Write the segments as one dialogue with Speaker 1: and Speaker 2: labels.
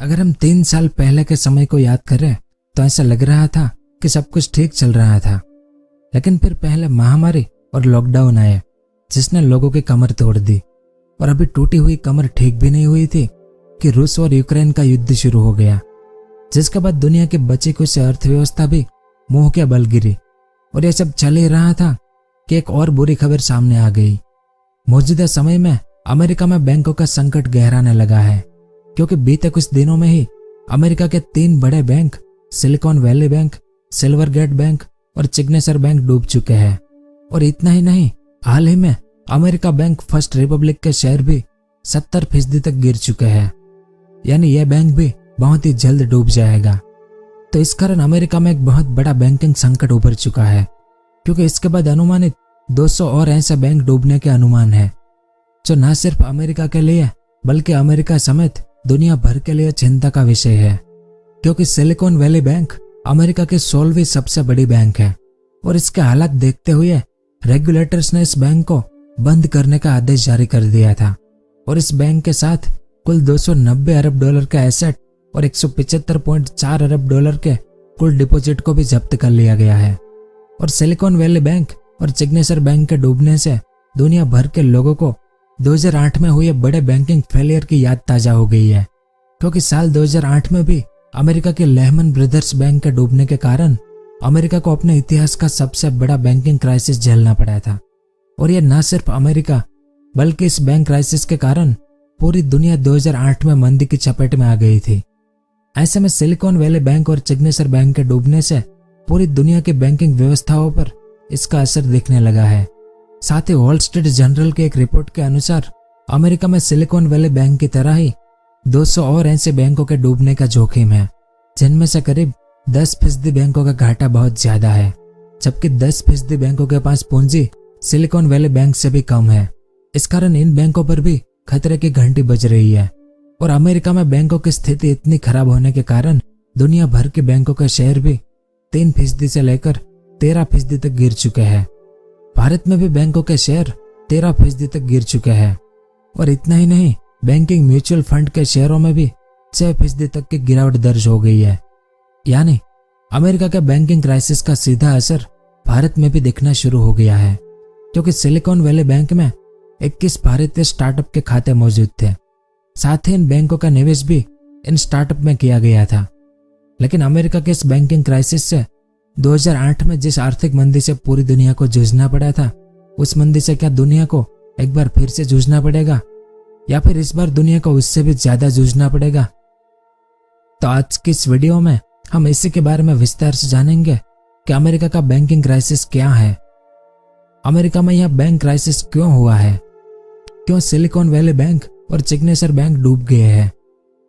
Speaker 1: अगर हम 3 साल पहले के समय को याद करें तो ऐसा लग रहा था कि सब कुछ ठीक चल रहा था, लेकिन फिर पहले महामारी और लॉकडाउन आए जिसने लोगों की कमर तोड़ दी। और अभी टूटी हुई कमर ठीक भी नहीं हुई थी कि रूस और यूक्रेन का युद्ध शुरू हो गया, जिसके बाद दुनिया की बची कुछ अर्थव्यवस्था भी मुंह के बल गिरी। और यह सब चल ही रहा था कि एक और बुरी खबर सामने आ गई। मौजूदा समय में अमेरिका में बैंकों का संकट गहराने लगा है, क्योंकि बीते कुछ दिनों में ही अमेरिका के 3 बड़े bank silicon valley bank, Silvergate bank और सिग्नेचर बैंक डूब चुके हैं। और इतना ही नहीं, हाल ही में अमेरिका बैंक फर्स्ट रिपब्लिक के शेयर भी 70% तक गिर चुके हैं, यानी यह बैंक भी बहुत ही जल्द डूब जाएगा। तो इस कारण अमेरिका में एक बहुत बड़ा बैंकिंग संकट उभर चुका है, क्योंकि इसके बाद अनुमानित 200 और ऐसे बैंक डूबने के अनुमान है, जो न सिर्फ अमेरिका के लिए बल्कि अमेरिका समेत दुनिया भर के लिए चिंता का विषय है। क्योंकि सिलिकॉन वैली बैंक अमेरिका की 16वीं सबसे बड़ी बैंक है और इसके हालात देखते हुए रेगुलेटर्स ने इस बैंक को बंद करने का आदेश जारी कर दिया था। और इस बैंक के साथ कुल 290 अरब डॉलर का एसेट और 175.4 अरब डॉलर के कुल डिपॉजिट को भी जब्त कर लिया गया है। और सिलिकॉन वैली बैंक और सिग्नेचर बैंक के डूबने से दुनिया भर के लोगों को 2008 में हुए बड़े बैंकिंग फेलियर की याद ताजा हो गई है, क्योंकि साल 2008 में भी अमेरिका के लेहमन ब्रदर्स बैंक के डूबने के कारण अमेरिका को अपने इतिहास का सबसे बड़ा बैंकिंग क्राइसिस झेलना पड़ा था। और यह न सिर्फ अमेरिका बल्कि इस बैंक क्राइसिस के कारण पूरी दुनिया 2008 में मंदी की चपेट में आ गई थी। ऐसे में सिलिकॉन वैली बैंक और सिग्नेचर बैंक के डूबने से पूरी दुनिया की बैंकिंग व्यवस्थाओं पर इसका असर दिखने लगा है। साथ ही वॉल स्ट्रीट जर्नल की एक रिपोर्ट के अनुसार अमेरिका में सिलिकॉन वैली बैंक की तरह ही 200 और ऐसे बैंकों के डूबने का जोखिम है, जिनमें से करीब 10% बैंकों का घाटा बहुत ज्यादा है, जबकि 10% बैंकों के पास पूंजी सिलिकॉन वैली बैंक से भी कम है। इस कारण इन बैंकों पर भी खतरे की घंटी बज रही है। और अमेरिका में बैंकों की स्थिति इतनी खराब होने के कारण दुनिया भर के बैंकों के शेयर भी 3% से लेकर 13% तक गिर चुके हैं। भारत में भी बैंकों के शेयर 13% तक गिर चुके हैं। और इतना ही नहीं, बैंकिंग म्यूचुअल फंड के शेयरों में भी 6% तक की गिरावट दर्ज हो गई है। यानी अमेरिका के बैंकिंग क्राइसिस का सीधा असर भारत में भी दिखना शुरू हो गया है, क्योंकि सिलिकॉन वैली बैंक में 21 भारतीय स्टार्टअप के खाते मौजूद थे। साथ ही इन बैंकों का निवेश भी इन स्टार्टअप में किया गया था। लेकिन अमेरिका के इस बैंकिंग क्राइसिस से 2008 में जिस आर्थिक मंदी से पूरी दुनिया को जूझना पड़ा था, उस मंदी से क्या दुनिया को एक बार फिर से जूझना पड़ेगा, या फिर इस बार दुनिया को उससे भी ज्यादा जूझना पड़ेगा? तो आज की इस वीडियो में हम इसी के बारे में विस्तार से जानेंगे कि अमेरिका का बैंकिंग क्राइसिस क्या है, अमेरिका में यह बैंक क्राइसिस क्यों हुआ है, क्यों सिलिकॉन वैली बैंक और सिग्नेचर बैंक डूब गए हैं,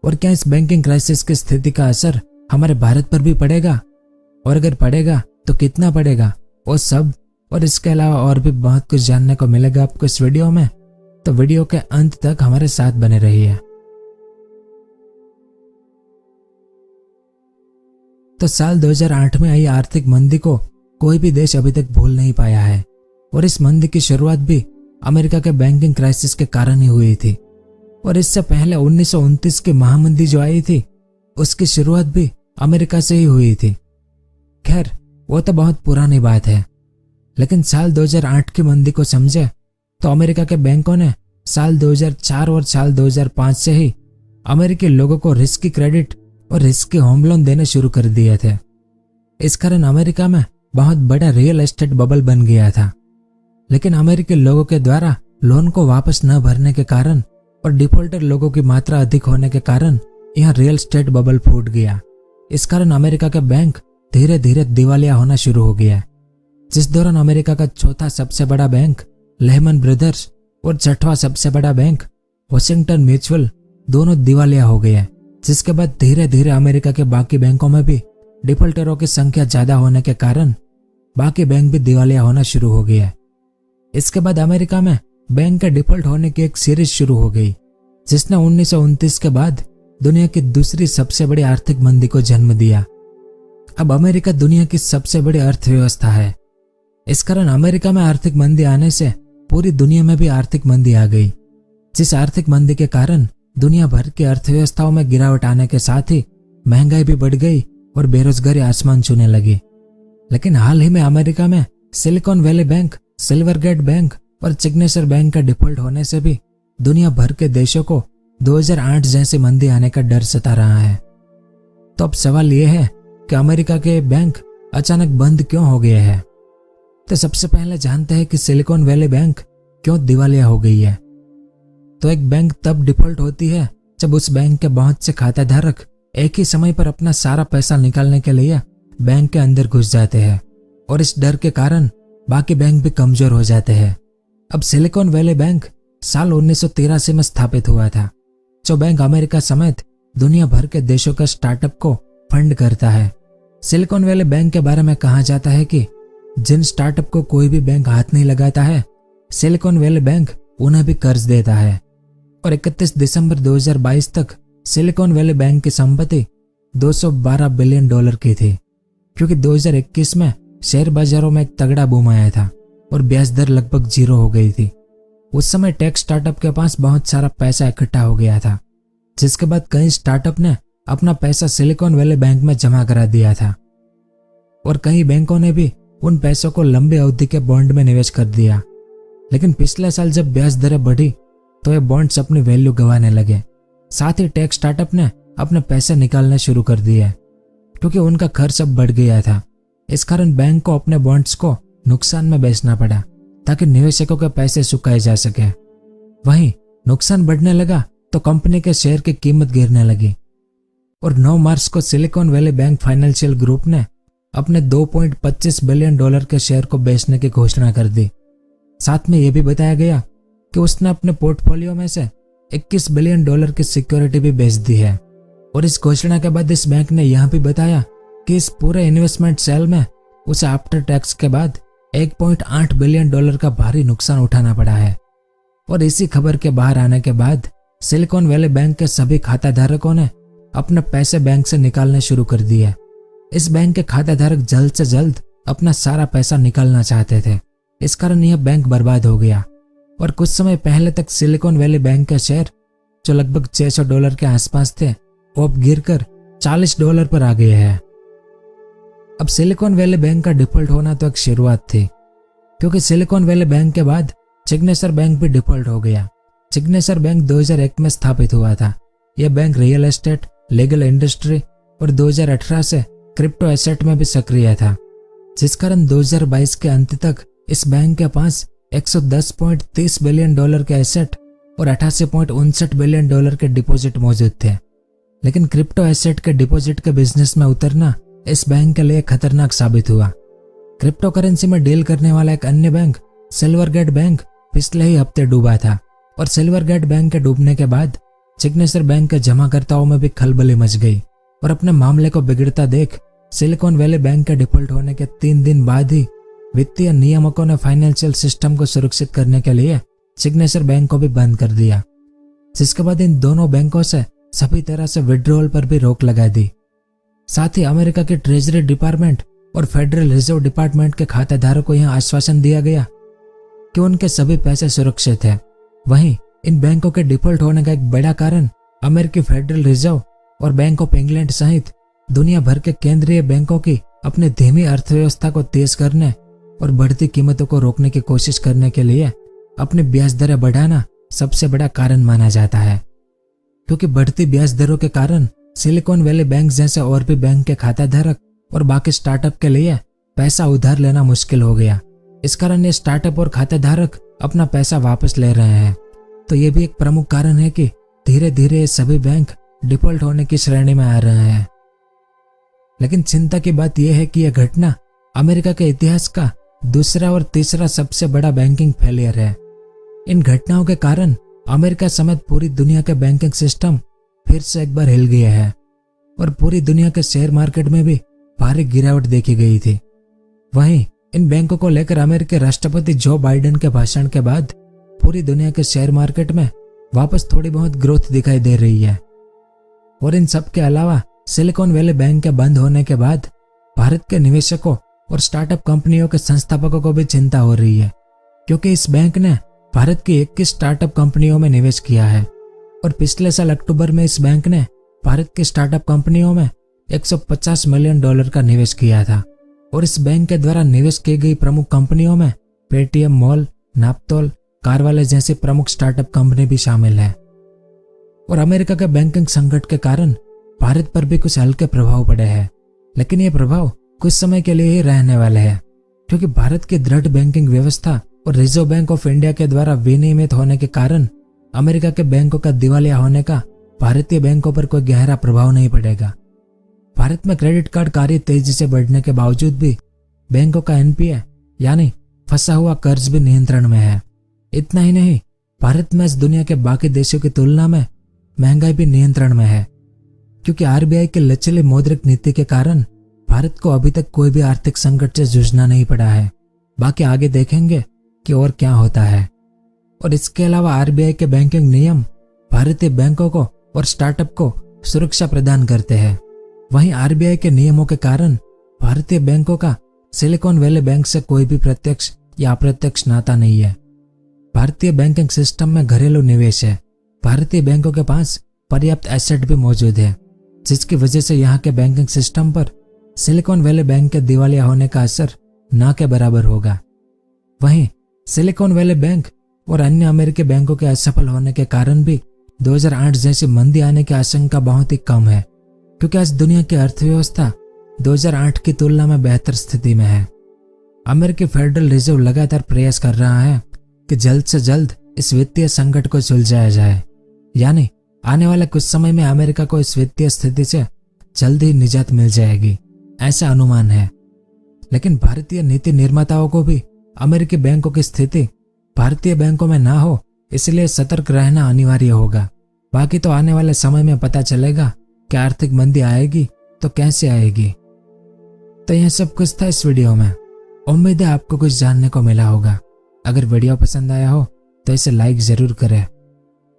Speaker 1: और क्या इस बैंकिंग क्राइसिस की स्थिति का असर हमारे भारत पर भी पड़ेगा, और अगर पड़ेगा तो कितना पड़ेगा, वो सब और इसके अलावा और भी बहुत कुछ जानने को मिलेगा आपको इस वीडियो में। तो वीडियो के अंत तक हमारे साथ बने रहिए। तो साल 2008 में आई आर्थिक मंदी को कोई भी देश अभी तक भूल नहीं पाया है, और इस मंदी की शुरुआत भी अमेरिका के बैंकिंग क्राइसिस के कारण ही हुई थी। और इससे पहले 1929 की महामंदी जो आई थी, उसकी शुरुआत भी अमेरिका से ही हुई थी। खैर, वो तो बहुत पुरानी बात है, लेकिन साल 2008 की मंदी को समझे तो अमेरिका के बैंकों ने साल 2004 और साल 2005 से ही अमेरिकी लोगों को रिस्की क्रेडिट और रिस्की होम लोन देने शुरू कर दिए थे। इस कारण अमेरिका में बहुत बड़ा रियल एस्टेट बबल बन गया था। लेकिन अमेरिकी लोगों के द्वारा लोन को वापस न भरने के कारण और डिफॉल्टर लोगों की मात्रा अधिक होने के कारण यह रियल एस्टेट बबल फूट गया। इस कारण अमेरिका के बैंक धीरे धीरे दिवालिया होना शुरू हो गया, जिस दौरान अमेरिका का चौथा सबसे बड़ा बैंक लेहमन ब्रदर्स और छठवां सबसे बड़ा बैंक वॉशिंगटन म्यूचुअल दोनों दिवालिया हो गए। जिसके बाद धीरे धीरे अमेरिका के बाकी बैंकों में भी डिफॉल्टरों की संख्या ज्यादा होने के कारण बाकी बैंक भी दिवालिया होना शुरू हो गया। इसके बाद अमेरिका में बैंक के डिफॉल्ट होने की एक सीरीज शुरू हो गई, जिसने 1929 के बाद दुनिया की दूसरी सबसे बड़ी आर्थिक मंदी को जन्म दिया। अब अमेरिका दुनिया की सबसे बड़ी अर्थव्यवस्था है। इस कारण अमेरिका में आर्थिक मंदी आने से पूरी दुनिया में भी आर्थिक मंदी आ गई, जिस आर्थिक मंदी के कारण दुनिया भर की अर्थव्यवस्थाओं में गिरावट आने के साथ ही महंगाई भी बढ़ गई और बेरोजगारी आसमान छूने लगी। लेकिन हाल ही में अमेरिका में silicon valley bank, Silvergate bank और सिग्नेचर बैंक का डिफॉल्ट होने से भी दुनिया भर के देशों को 2008 जैसी मंदी आने का डर सता रहा है। तो अब सवाल यह है कि अमेरिका के बैंक अचानक बंद क्यों हो गए हैं। तो सबसे पहले जानते हैं कि सिलिकॉन वैली बैंक क्यों दिवालिया हो गई है। तो एक बैंक तब डिफॉल्ट होती है जब उस बैंक के बहुत से खाताधारक एक ही समय पर अपना सारा पैसा निकालने के लिए बैंक के अंदर घुस जाते हैं और इस डर के कारण बाकी बैंक भी कमजोर हो जाते हैं। अब सिलिकॉन वैली बैंक साल 1983 में स्थापित हुआ था, जो बैंक अमेरिका समेत दुनिया भर के देशों के स्टार्टअप को फंड करता है। सिलिकॉन वैली बैंक के बारे में कहा जाता है कि जिन स्टार्टअप को कोई भी बैंक हाथ नहीं लगाता है, सिलिकॉन वैली बैंक उन्हें भी कर्ज देता है। और 31 दिसंबर 2022 तक सिलिकॉन वैली बैंक की संपत्ति $212 बिलियन की थी, क्योंकि 2021 में शेयर बाजारों में एक तगड़ा बूम आया था और ब्याज दर लगभग 0 हो गई थी। उस समय टेक स्टार्टअप के पास बहुत सारा पैसा इकट्ठा हो गया था, जिसके बाद कई स्टार्टअप ने अपना पैसा सिलिकॉन वैली बैंक में जमा करा दिया था और कई बैंकों ने भी उन पैसों को लंबी अवधि के बॉन्ड में निवेश कर दिया। लेकिन पिछले साल जब ब्याज दरें बढ़ी तो ये बॉन्ड्स अपनी वैल्यू गंवाने लगे। साथ ही टेक स्टार्टअप ने अपने पैसे निकालने शुरू कर दिए क्योंकि उनका खर्च अब बढ़ गया था। इस कारण बैंक को अपने बॉन्ड्स को नुकसान में बेचना पड़ा ताकि निवेशकों के पैसे चुकाए जा सके। वहीं नुकसान बढ़ने लगा तो कंपनी के शेयर की कीमत गिरने लगी और 9 मार्च को silicon valley bank financial group ने अपने $2.25 बिलियन के शेयर को बेचने की घोषणा कर दी। साथ में यह भी बताया गया कि उसने अपने पोर्टफोलियो में से $21 बिलियन की सिक्योरिटी भी बेच दी है। और इस घोषणा के बाद इस बैंक ने यह भी बताया कि इस पूरे इन्वेस्टमेंट सेल में उसे आफ्टर टैक्स के बाद $1.8 बिलियन का भारी नुकसान उठाना पड़ा है। और इसी खबर के बाहर आने के बाद सिलिकॉन वैली बैंक के सभी खाताधारकों ने अपने पैसे बैंक से निकालने शुरू कर दिए। इस बैंक के खाताधारक जल्द से जल्द अपना सारा पैसा निकालना चाहते थे। इस कारण यह बैंक बर्बाद हो गया और कुछ समय पहले तक सिलिकॉन वैली बैंक के शेयर जो लगभग $600 के आसपास थे, वो अब गिरकर $40 पर आ गए हैं। अब सिलिकॉन वैली बैंक का डिफॉल्ट होना तो एक शुरुआत थी, क्योंकि सिलिकॉन वैली बैंक के बाद सिग्नेचर बैंक भी डिफॉल्ट हो गया। सिग्नेचर बैंक 2001 में स्थापित हुआ था। यह bank real estate, legal industry और 2018 से क्रिप्टो एसेट में भी सक्रिय था, जिस कारण 2022 के अंत तक इस बैंक के पास $110.30 बिलियन के एसेट और $88.59 बिलियन के डिपॉजिट मौजूद थे। लेकिन क्रिप्टो एसेट के डिपॉजिट के बिजनेस में उतरना इस बैंक के लिए खतरनाक साबित हुआ। क्रिप्टो करेंसी में डील करने वाला एक अन्य बैंक सिल्वरगेट बैंक पिछले ही हफ्ते डूबा था और सिल्वरगेट बैंक के डूबने के बाद सिग्नेचर बैंक के जमाकर्ताओं में भी खलबली मच गई और अपने मामले को बिगड़ता देख सिलिकॉन वैली बैंक के डिफॉल्ट होने के 3 दिन बाद ही वित्तीय नियामकों ने फाइनेंशियल सिस्टम को सुरक्षित करने के लिए सिग्नेचर बैंक को भी बंद कर दिया, जिसके बाद इन दोनों बैंकों से सभी तरह से विड्रॉल पर भी रोक लगा दी। साथ ही अमेरिका के ट्रेजरी डिपार्टमेंट और फेडरल रिजर्व डिपार्टमेंट के खातेदारों को यह आश्वासन दिया गया कि उनके सभी पैसे सुरक्षित है। वहीं इन बैंकों के डिफॉल्ट होने का एक बड़ा कारण अमेरिकी फेडरल रिजर्व और बैंक ऑफ इंग्लैंड सहित दुनिया भर के केंद्रीय बैंकों की अपनी धीमी अर्थव्यवस्था को तेज करने और बढ़ती कीमतों को रोकने की कोशिश करने के लिए अपनी ब्याज दरें बढ़ाना सबसे बड़ा कारण माना जाता है। क्योंकि बढ़ती ब्याज दरों के कारण सिलिकॉन वैली बैंक जैसे और भी बैंक के खाताधारक और बाकी स्टार्टअप के लिए पैसा उधार लेना मुश्किल हो गया। इस कारण ये स्टार्टअप और खाताधारक अपना पैसा वापस ले रहे हैं। तो ये भी एक प्रमुख कारण है कि धीरे धीरे ये सभी बैंक डिफॉल्ट होने की श्रेणी में आ रहे हैं। लेकिन चिंता की बात यह है कि यह घटना अमेरिका के इतिहास का दूसरा और तीसरा सबसे बड़ा बैंकिंग फेलियर है। इन घटनाओं के कारण अमेरिका समेत पूरी दुनिया के बैंकिंग सिस्टम फिर से एक बार हिल गया है और पूरी दुनिया के शेयर मार्केट में भी भारी गिरावट देखी गई थी। वहीं इन बैंकों को लेकर अमेरिकी राष्ट्रपति जो बाइडेन के भाषण के बाद पूरी दुनिया के शेयर मार्केट में वापस थोड़ी बहुत ग्रोथ दिखाई दे रही है। और इन सब के अलावा सिलिकॉन वैली बैंक के बंद होने के बाद भारत के निवेशकों और स्टार्टअप कंपनियों के संस्थापकों को भी चिंता हो रही है, क्योंकि इस बैंक ने भारत की 21 स्टार्टअप कंपनियों में निवेश किया है और पिछले साल अक्टूबर में इस बैंक ने भारत की स्टार्टअप कंपनियों में $150 मिलियन का निवेश किया था। और इस बैंक के द्वारा निवेश की गई प्रमुख कंपनियों में पेटीएम मॉल, नापतोल, कारवाले जैसी प्रमुख स्टार्टअप कंपनी भी शामिल है। और अमेरिका के बैंकिंग संकट के कारण भारत पर भी कुछ हल्के प्रभाव पड़े हैं, लेकिन ये प्रभाव कुछ समय के लिए ही रहने वाले हैं, क्योंकि भारत की दृढ़ बैंकिंग व्यवस्था और रिजर्व बैंक ऑफ इंडिया के द्वारा विनियमित होने के कारण अमेरिका के बैंकों का दिवालिया होने का भारतीय बैंकों पर कोई गहरा प्रभाव नहीं पड़ेगा। भारत में क्रेडिट कार्ड कार्य तेजी से बढ़ने के बावजूद भी बैंकों का एनपीए यानी फंसा हुआ कर्ज भी नियंत्रण में है। इतना ही नहीं, भारत में इस दुनिया के बाकी देशों की तुलना में महंगाई भी नियंत्रण में है, क्योंकि आरबीआई की लचीली मौद्रिक नीति के कारण भारत को अभी तक कोई भी आर्थिक संकट से जूझना नहीं पड़ा है। बाकी आगे देखेंगे कि और क्या होता है। और इसके अलावा आरबीआई के बैंकिंग नियम भारतीय बैंकों को और स्टार्टअप को सुरक्षा प्रदान करते हैं। वहीं आरबीआई के नियमों के कारण भारतीय बैंकों का सिलिकॉन वैली बैंक से कोई भी प्रत्यक्ष या अप्रत्यक्ष नाता नहीं है। भारतीय बैंकिंग सिस्टम में घरेलू निवेश है। भारतीय बैंकों के पास पर्याप्त एसेट भी मौजूद है, जिसकी वजह से यहाँ के बैंकिंग सिस्टम पर सिलिकॉन वैली बैंक के दिवालिया होने का असर ना के बराबर होगा। वहीं सिलिकॉन वैली बैंक और अन्य अमेरिकी बैंकों के असफल होने के कारण भी 2008 जैसी मंदी आने की आशंका बहुत ही कम है, क्योंकि आज दुनिया की अर्थव्यवस्था 2008 की तुलना में बेहतर स्थिति में है। अमेरिकी फेडरल रिजर्व लगातार प्रयास कर रहा है कि जल्द से जल्द इस वित्तीय संकट को सुलझाया जाए, यानी आने वाले कुछ समय में अमेरिका को इस वित्तीय स्थिति से जल्द ही निजात मिल जाएगी, ऐसा अनुमान है। लेकिन भारतीय नीति निर्माताओं को भी अमेरिकी बैंकों की स्थिति भारतीय बैंकों में ना हो, इसलिए सतर्क रहना अनिवार्य होगा। बाकी तो आने वाले समय में पता चलेगा कि आर्थिक मंदी आएगी तो कैसे आएगी। तो यह सब कुछ था इस वीडियो में। उम्मीद है आपको कुछ जानने को मिला होगा। अगर वीडियो पसंद आया हो तो इसे लाइक जरूर करें।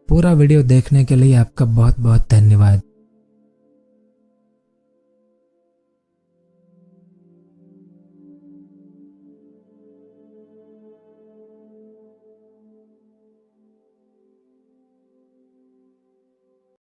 Speaker 1: पूरा वीडियो देखने के लिए आपका बहुत बहुत धन्यवाद।